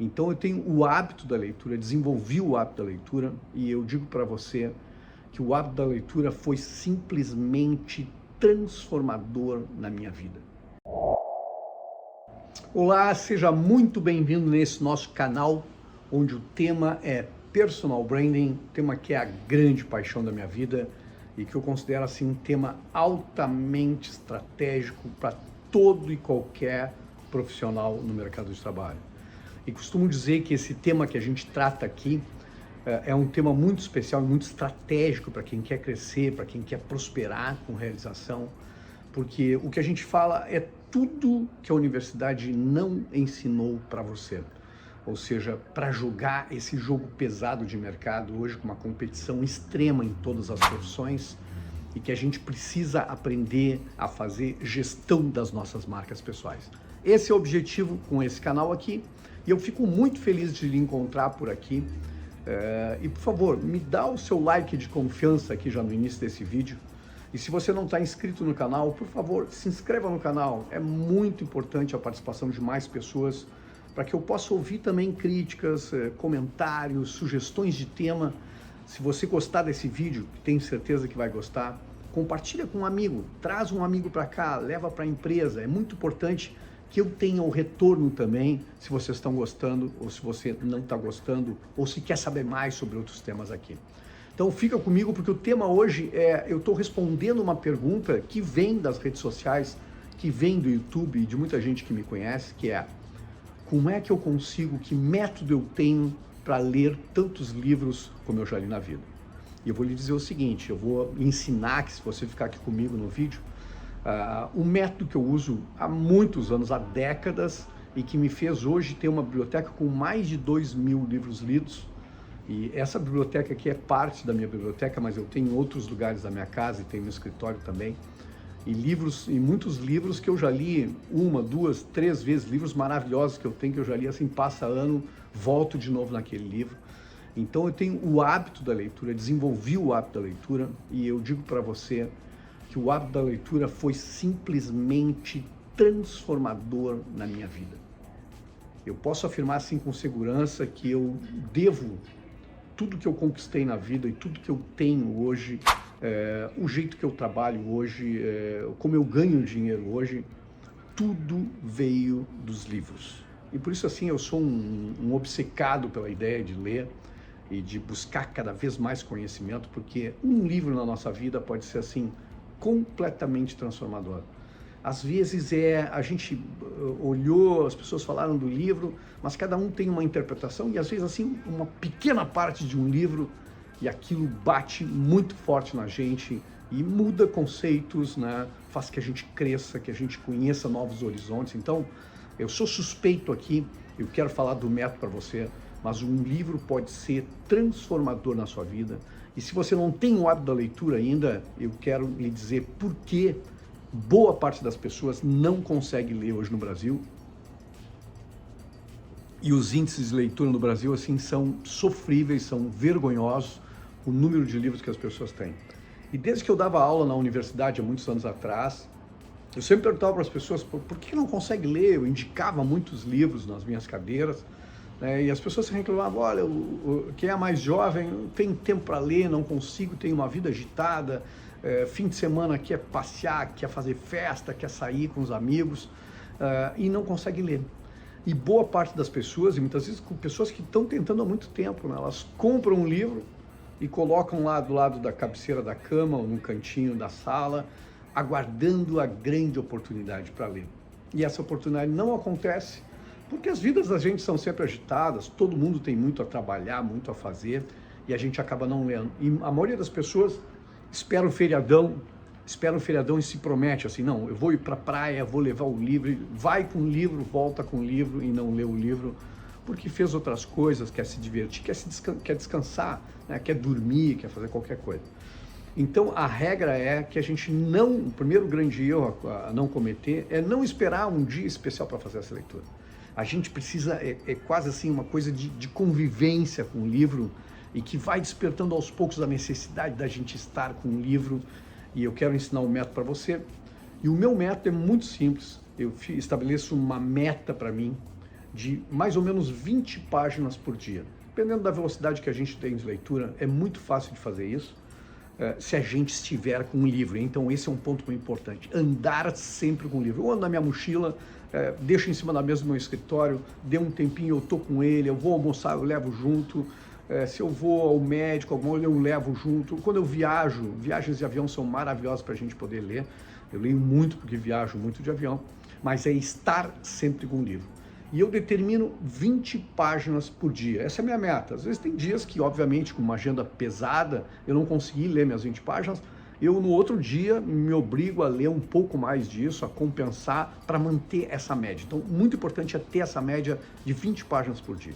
Então eu tenho o hábito da leitura, desenvolvi o hábito da leitura e eu digo para você que o hábito da leitura foi simplesmente transformador na minha vida. Olá, seja muito bem-vindo nesse nosso canal, onde o tema é Personal Branding, tema que é a grande paixão da minha vida e que eu considero assim um tema altamente estratégico para todo e qualquer profissional no mercado de trabalho. E costumo dizer que esse tema que a gente trata aqui é um tema muito especial, muito estratégico para quem quer crescer, para quem quer prosperar com realização, porque o que a gente fala é tudo que a universidade não ensinou para você. Ou seja, para jogar esse jogo pesado de mercado hoje com uma competição extrema em todas as profissões e que a gente precisa aprender a fazer gestão das nossas marcas pessoais. Esse é o objetivo com esse canal aqui e eu fico muito feliz de lhe encontrar por aqui. E por favor, me dá o seu like de confiança aqui já no início desse vídeo. E se você não está inscrito no canal, por favor, se inscreva no canal. É muito importante a participação de mais pessoas para que eu possa ouvir também críticas, comentários, sugestões de tema. Se você gostar desse vídeo, tenho certeza que vai gostar, compartilha com um amigo, traz um amigo para cá, leva para a empresa. É muito importante que eu tenha o retorno também, se vocês estão gostando ou se você não está gostando ou se quer saber mais sobre outros temas aqui. Então fica comigo porque o tema hoje eu estou respondendo uma pergunta que vem das redes sociais, que vem do YouTube e de muita gente que me conhece, que é: como é que eu consigo, que método eu tenho para ler tantos livros como eu já li na vida? E eu vou lhe dizer o seguinte, eu vou ensinar, que se você ficar aqui comigo no vídeo, um método que eu uso há muitos anos, há décadas, e que me fez hoje ter uma biblioteca com mais de 2.000 livros lidos. E essa biblioteca aqui é parte da minha biblioteca, mas eu tenho em outros lugares da minha casa e tenho no escritório também. E livros, e muitos livros que eu já li uma, duas, três vezes, livros maravilhosos que eu tenho, que eu já li assim, passa ano, volto de novo naquele livro. Então eu tenho o hábito da leitura, desenvolvi o hábito da leitura e eu digo para você que o hábito da leitura foi simplesmente transformador na minha vida. Eu posso afirmar assim com segurança que eu devo tudo que eu conquistei na vida e tudo que eu tenho hoje, o jeito que eu trabalho hoje, como eu ganho dinheiro hoje, tudo veio dos livros. E por isso assim eu sou um obcecado pela ideia de ler e de buscar cada vez mais conhecimento, porque um livro na nossa vida pode ser assim completamente transformador. Às vezes a gente olhou, as pessoas falaram do livro, mas cada um tem uma interpretação e às vezes assim uma pequena parte de um livro e aquilo bate muito forte na gente e muda conceitos, né? Faz que a gente cresça, que a gente conheça novos horizontes. Então, eu sou suspeito aqui, eu quero falar do método para você, mas um livro pode ser transformador na sua vida. E se você não tem o hábito da leitura ainda, eu quero lhe dizer por que boa parte das pessoas não consegue ler hoje no Brasil. E os índices de leitura no Brasil assim são sofríveis, são vergonhosos, o número de livros que as pessoas têm. E desde que eu dava aula na universidade há muitos anos atrás, eu sempre perguntava para as pessoas por que não consegue ler. Eu indicava muitos livros nas minhas cadeiras, né? E as pessoas se reclamavam: olha, quem é mais jovem não tem tempo para ler, não consigo, tenho uma vida agitada, fim de semana quer passear, quer fazer festa, quer sair com os amigos, e não consegue ler. E boa parte das pessoas, e muitas vezes com pessoas que estão tentando há muito tempo, né? Elas compram um livro e colocam lá do lado da cabeceira da cama ou no cantinho da sala, aguardando a grande oportunidade para ler. E essa oportunidade não acontece porque as vidas da gente são sempre agitadas, todo mundo tem muito a trabalhar, muito a fazer, e a gente acaba não lendo. E a maioria das pessoas espera o feriadão e se promete assim: não, eu vou ir para a praia, vou levar o livro, vai com o livro, volta com o livro e não lê o livro, porque fez outras coisas, quer se divertir, quer descansar, né? Quer dormir, quer fazer qualquer coisa. Então a regra é que a gente não, o primeiro grande erro a não cometer é não esperar um dia especial para fazer essa leitura. A gente precisa, é quase assim uma coisa de convivência com o livro e que vai despertando aos poucos a necessidade da gente estar com o livro. E eu quero ensinar um método para você. E o meu método é muito simples. Eu estabeleço uma meta para mim de mais ou menos 20 páginas por dia. Dependendo da velocidade que a gente tem de leitura, é muito fácil de fazer isso, se a gente estiver com um livro. Então esse é um ponto muito importante, andar sempre com o livro. Eu ando na minha mochila, deixo em cima da mesa do meu escritório, dê um tempinho, eu estou com ele, eu vou almoçar, eu levo junto, se eu vou ao médico, eu levo junto. Quando eu viajo, viagens de avião são maravilhosas para a gente poder ler. Eu leio muito porque viajo muito de avião, mas é estar sempre com o livro. E eu determino 20 páginas por dia. Essa é a minha meta. Às vezes tem dias que, obviamente, com uma agenda pesada, eu não consegui ler minhas 20 páginas. Eu, no outro dia, me obrigo a ler um pouco mais disso, a compensar, para manter essa média. Então, muito importante é ter essa média de 20 páginas por dia.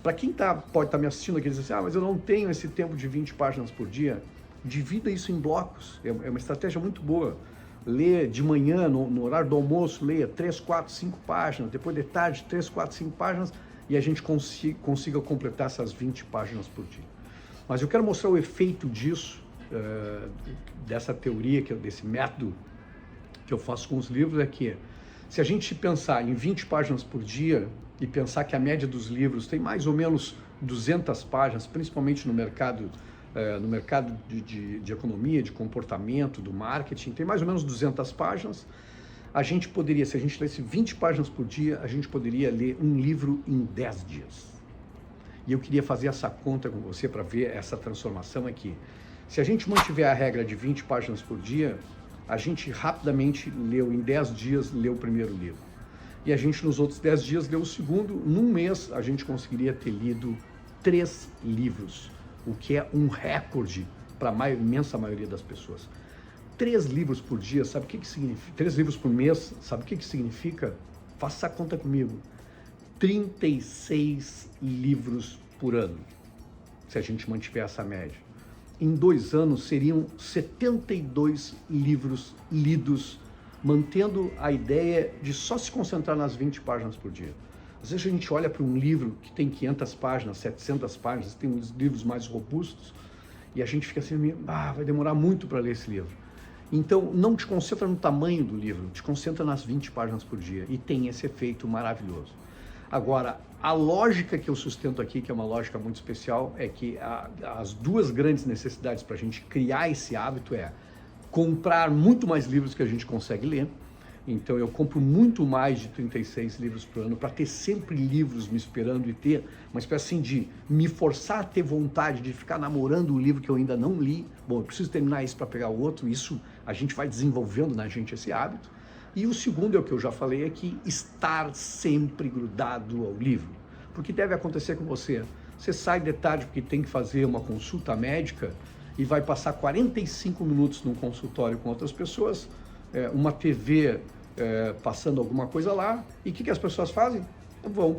Para quem pode estar me assistindo aqui e dizer assim, mas eu não tenho esse tempo de 20 páginas por dia, divida isso em blocos. É uma estratégia muito boa. Lê de manhã, no horário do almoço, leia 3, 4, 5 páginas, depois de tarde 3, 4, 5 páginas e a gente consiga completar essas 20 páginas por dia. Mas eu quero mostrar o efeito disso, dessa teoria, desse método que eu faço com os livros, é que se a gente pensar em 20 páginas por dia e pensar que a média dos livros tem mais ou menos 200 páginas, principalmente no mercado de economia, de comportamento, do marketing, tem mais ou menos 200 páginas. A gente poderia, se a gente lesse 20 páginas por dia, a gente poderia ler um livro em 10 dias. E eu queria fazer essa conta com você para ver essa transformação aqui. Se a gente mantiver a regra de 20 páginas por dia, a gente rapidamente leu, em 10 dias, leu o primeiro livro. E a gente, nos outros 10 dias, leu o segundo. Num mês, a gente conseguiria ter lido 3 livros. O que é um recorde para a imensa maioria das pessoas. 3 livros por dia, sabe o que significa? 3 livros por mês, sabe o que significa? Faça a conta comigo. 36 livros por ano, se a gente mantiver essa média. Em 2 anos, seriam 72 livros lidos, mantendo a ideia de só se concentrar nas 20 páginas por dia. Às vezes a gente olha para um livro que tem 500 páginas, 700 páginas, tem uns livros mais robustos, e a gente fica assim, vai demorar muito para ler esse livro. Então, não te concentra no tamanho do livro, te concentra nas 20 páginas por dia, e tem esse efeito maravilhoso. Agora, a lógica que eu sustento aqui, que é uma lógica muito especial, é que as 2 grandes necessidades para a gente criar esse hábito é comprar muito mais livros que a gente consegue ler. Então eu compro muito mais de 36 livros por ano para ter sempre livros me esperando e ter uma espécie assim de me forçar a ter vontade de ficar namorando um livro que eu ainda não li. Bom, eu preciso terminar isso para pegar o outro. Isso a gente vai desenvolvendo na gente esse hábito. E o segundo é o que eu já falei aqui, estar sempre grudado ao livro. Porque deve acontecer com você. Você sai de tarde porque tem que fazer uma consulta médica e vai passar 45 minutos num consultório com outras pessoas, uma TV passando alguma coisa lá, e o que as pessoas fazem? Vão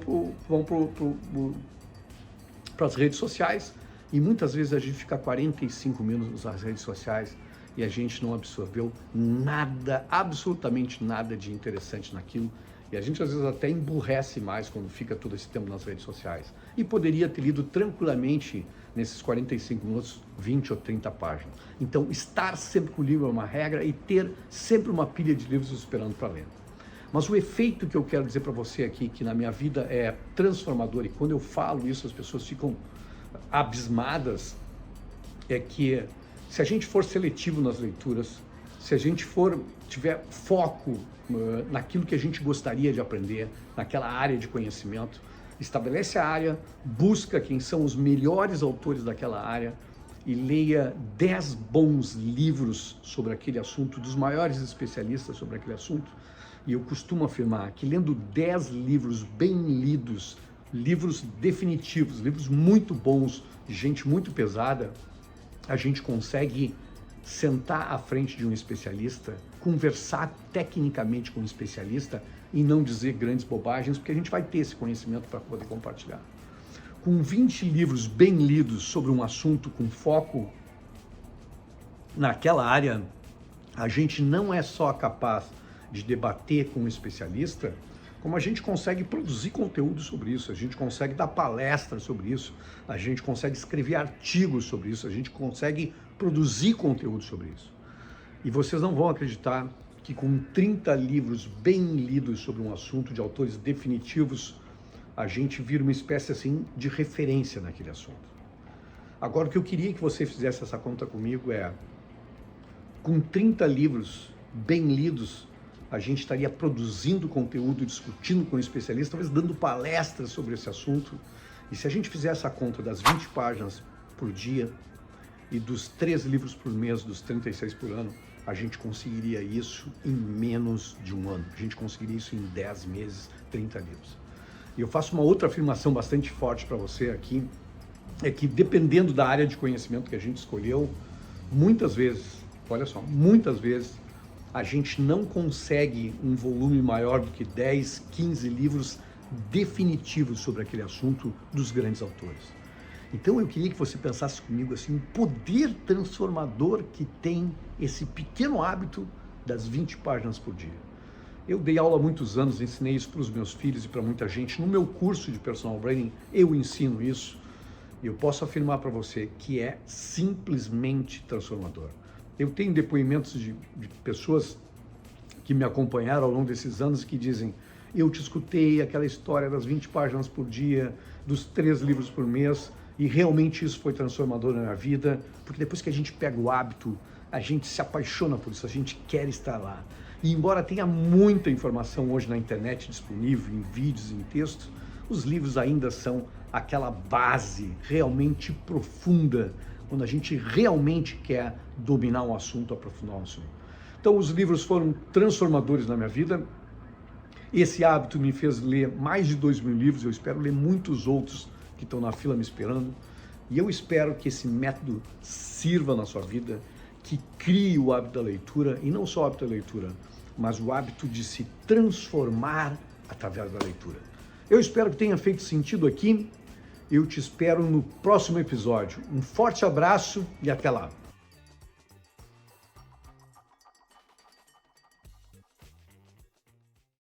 para as redes sociais, e muitas vezes a gente fica 45 minutos nas redes sociais e a gente não absorveu nada, absolutamente nada de interessante naquilo, e a gente às vezes até emburrece mais quando fica todo esse tempo nas redes sociais, e poderia ter lido tranquilamente nesses 45 minutos, 20 ou 30 páginas. Então, estar sempre com o livro é uma regra e ter sempre uma pilha de livros esperando para ler. Mas o efeito que eu quero dizer para você aqui, que na minha vida é transformador, e quando eu falo isso as pessoas ficam abismadas, é que se a gente for seletivo nas leituras, se a gente tiver foco naquilo que a gente gostaria de aprender, naquela área de conhecimento, estabelece a área, busca quem são os melhores autores daquela área e leia 10 bons livros sobre aquele assunto, dos maiores especialistas sobre aquele assunto. E eu costumo afirmar que lendo 10 livros bem lidos, livros definitivos, livros muito bons, de gente muito pesada, a gente consegue sentar à frente de um especialista, conversar tecnicamente com um especialista e não dizer grandes bobagens, porque a gente vai ter esse conhecimento para poder compartilhar. Com 20 livros bem lidos sobre um assunto com foco naquela área, a gente não é só capaz de debater com um especialista, como a gente consegue produzir conteúdo sobre isso, a gente consegue dar palestras sobre isso, a gente consegue escrever artigos sobre isso, a gente consegue produzir conteúdo sobre isso. E vocês não vão acreditar que com 30 livros bem lidos sobre um assunto, de autores definitivos, a gente vira uma espécie assim de referência naquele assunto. Agora, o que eu queria que você fizesse essa conta comigo é, com 30 livros bem lidos, a gente estaria produzindo conteúdo, discutindo com especialistas, talvez dando palestras sobre esse assunto. E se a gente fizer essa conta das 20 páginas por dia e dos 3 livros por mês, dos 36 por ano, a gente conseguiria isso em menos de um ano. A gente conseguiria isso em 10 meses, 30 livros. E eu faço uma outra afirmação bastante forte para você aqui, é que dependendo da área de conhecimento que a gente escolheu, muitas vezes, olha só, muitas vezes a gente não consegue um volume maior do que 10, 15 livros definitivos sobre aquele assunto dos grandes autores. Então eu queria que você pensasse comigo assim, o poder transformador que tem esse pequeno hábito das 20 páginas por dia. Eu dei aula há muitos anos, ensinei isso para os meus filhos e para muita gente. No meu curso de Personal Branding, eu ensino isso. E eu posso afirmar para você que é simplesmente transformador. Eu tenho depoimentos de pessoas que me acompanharam ao longo desses anos que dizem: eu te escutei aquela história das 20 páginas por dia, dos 3 livros por mês, e realmente isso foi transformador na minha vida, porque depois que a gente pega o hábito, a gente se apaixona por isso, a gente quer estar lá. E embora tenha muita informação hoje na internet disponível, em vídeos, em textos, os livros ainda são aquela base realmente profunda, quando a gente realmente quer dominar um assunto, aprofundar um assunto. Então os livros foram transformadores na minha vida. Esse hábito me fez ler mais de 2.000 livros, eu espero ler muitos outros que estão na fila me esperando. E eu espero que esse método sirva na sua vida, que crie o hábito da leitura, e não só o hábito da leitura, mas o hábito de se transformar através da leitura. Eu espero que tenha feito sentido aqui. Eu te espero no próximo episódio. Um forte abraço e até lá!